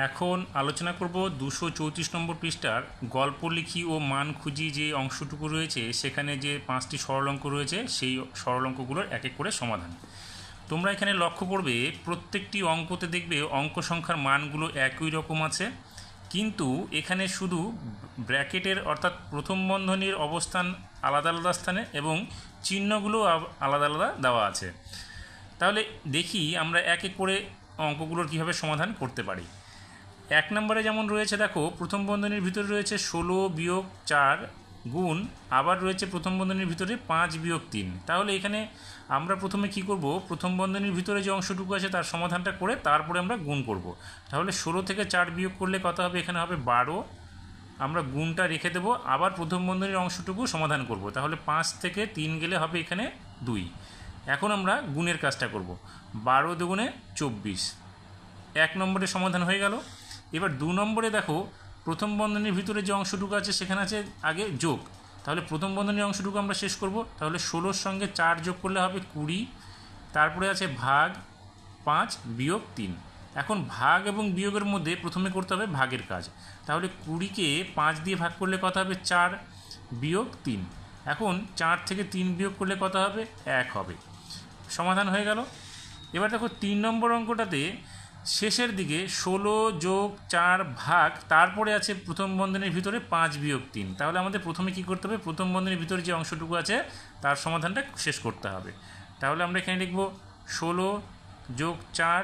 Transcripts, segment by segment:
এখন আলোচনা করব 234 নম্বর পৃষ্ঠার গল্প লিখি ও মান খুঁজি যে অংশটুকু রয়েছে, সেখানে যে 5টি সরল অঙ্ক রয়েছে সেই সরল অঙ্কগুলোর এক এক করে সমাধান। তোমরা এখানে লক্ষ্য করবে প্রত্যেকটি অঙ্কতে দেখবে অঙ্ক সংখ্যার মানগুলো একই রকম আছে, কিন্তু এখানে শুধু ব্র্যাকেটের অর্থাৎ প্রথম বন্ধনীর অবস্থান আলাদা আলাদা স্থানে এবং চিহ্নগুলো আলাদা আলাদা দেওয়া আছে। তাহলে দেখি আমরা এক এক করে অঙ্কগুলোর কীভাবে সমাধান করতে পারি। 1 নম্বরে যেমন রয়েছে, দেখো প্রথম বন্ধনীর ভিতরে রয়েছে 16 বিয়োগ 4 গুণ, আবার রয়েছে প্রথম বন্ধনীর ভিতরে 5 বিয়োগ 3। তাহলে এখানে আমরা প্রথমে কি করব, প্রথম বন্ধনীর ভিতরে যে অংশটুকু আছে তার সমাধানটা করে তারপরে আমরা গুণ করব। তাহলে 16 থেকে 4 বিয়োগ করলে কত হবে, এখানে হবে 12। আমরা গুণটা রেখে দেবো, আবার প্রথম বন্ধনীর অংশটুকু সমাধান করব। তাহলে 5 থেকে 3 গেলে হবে এখানে 2। এখন আমরা গুণের কাজটা করব। 12 দুগুণে 24, 1 নম্বরের সমাধান হয়ে গেল। এবার 2 নম্বরে দেখো প্রথম বন্ধনীর ভিতরে যে অংশটুকু আছে সেখানে আছে আগে যোগ। তাহলে প্রথম বন্ধনীর অংশটুকু আমরা শেষ করব। তাহলে 16-র সঙ্গে 4 যোগ করলে হবে 20, তারপরে আছে ভাগ 5 বিয়োগ 3। এখন ভাগ এবং বিয়োগের মধ্যে প্রথমে করতে হবে ভাগের কাজ। তাহলে 20কে 5 দিয়ে ভাগ করলে কত হবে, 4 বিয়োগ 3। এখন 4 থেকে 3 বিয়োগ করলে কত হবে, 1 হবে। সমাধান হয়ে গেল। এবার দেখো 3 নম্বর অঙ্কটাতে শেষের দিকে 16 যোগ 4 ভাগ, তারপরে আছে প্রথম বন্ধনীর ভিতরে 5 বিয়োগ 3। তাহলে আমাদের প্রথমে কি করতে হবে, প্রথম বন্ধনীর ভিতরে যে অংশটুকু আছে তার সমাধানটা শেষ করতে হবে। তাহলে আমরা এখানে লিখব 16 যোগ 4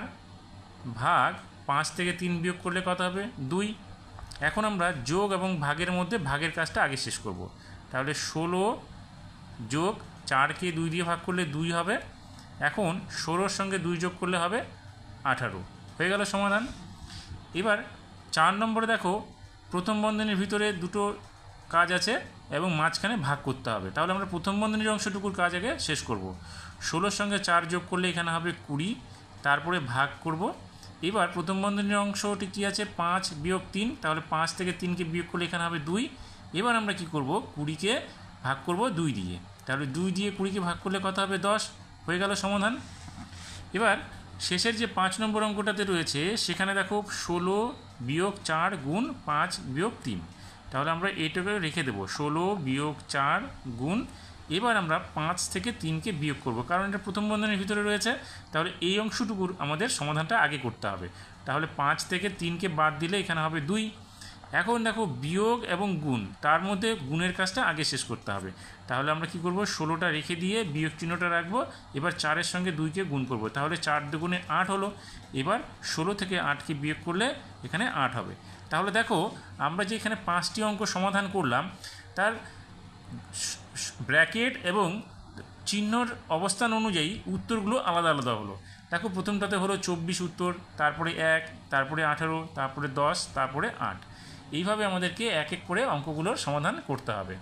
ভাগ 5 থেকে 3 বিয়োগ করলে কত হবে, 2। এখন আমরা যোগ এবং ভাগের মধ্যে ভাগের কাজটা আগে শেষ করব। তাহলে 16 যোগ 4কে 2 দিয়ে ভাগ করলে 2 হবে। এখন 16-র সঙ্গে 2 যোগ করলে হবে 18। হয়ে গেল সমাধান। এবার 4 নম্বরে দেখো প্রথম বন্ধনীর ভিতরে দুটো কাজ আছে এবং মাঝখানে ভাগ করতে হবে। তাহলে আমরা প্রথম বন্ধনীর অংশটুকুর কাজ আগে শেষ করব। 16-র সঙ্গে 4 যোগ করলে এখানে হবে 20, তারপরে ভাগ করব। এবার প্রথম বন্ধনীর অংশটি কী আছে, 5 বিয়োগ 3। তাহলে 5 থেকে 3কে বিয়োগ করলে এখানে হবে 2। এবার আমরা কি করব, 20কে ভাগ করব 2 দিয়ে। তাহলে 2 দিয়ে 20কে ভাগ করলে কত হবে, 10। হয়ে গেল সমাধান। এবার শেষের যে 5 নম্বর অঙ্কটাতে রয়েছে সেখানে দেখো 16 বিয়োগ 4 গুণ 5 বিয়োগ 3। তাহলে আমরা এইটাকে রেখে দেবো, 16 বিয়োগ 4 গুণ। এবার আমরা 5 থেকে 3কে বিয়োগ করব, কারণ এটা প্রথম বন্ধনীর ভিতরে রয়েছে। তাহলে এই অংশটুকুর আমাদের সমাধানটা আগে করতে হবে। তাহলে 5 থেকে 3কে বাদ দিলে এখানে হবে 2। এখন দেখো বিয়োগ এবং গুণ, তার মধ্যে গুণের কাজটা আগে শেষ করতে হবে। তাহলে আমরা কি করব, 16টা রেখে দিয়ে বিয়োগ চিহ্নটা রাখবো। এবার 4-এর সঙ্গে 2কে গুণ করব। তাহলে 4 দুগুণে 8 হলো। এবার 16 থেকে 8কে বিয়োগ করলে এখানে 8 হবে। তাহলে দেখো আমরা যে এখানে 5টি অঙ্ক সমাধান করলাম তার ব্র্যাকেট এবং চিহ্নর অবস্থান অনুযায়ী উত্তরগুলো আলাদা আলাদা হলো। দেখো প্রথমটাতে হলো 24 উত্তর, তারপরে 1, তারপরে 18, তারপরে 10, তারপরে 8। এইভাবে আমাদেরকে এক এক করে অঙ্কগুলোর সমাধান করতে হবে।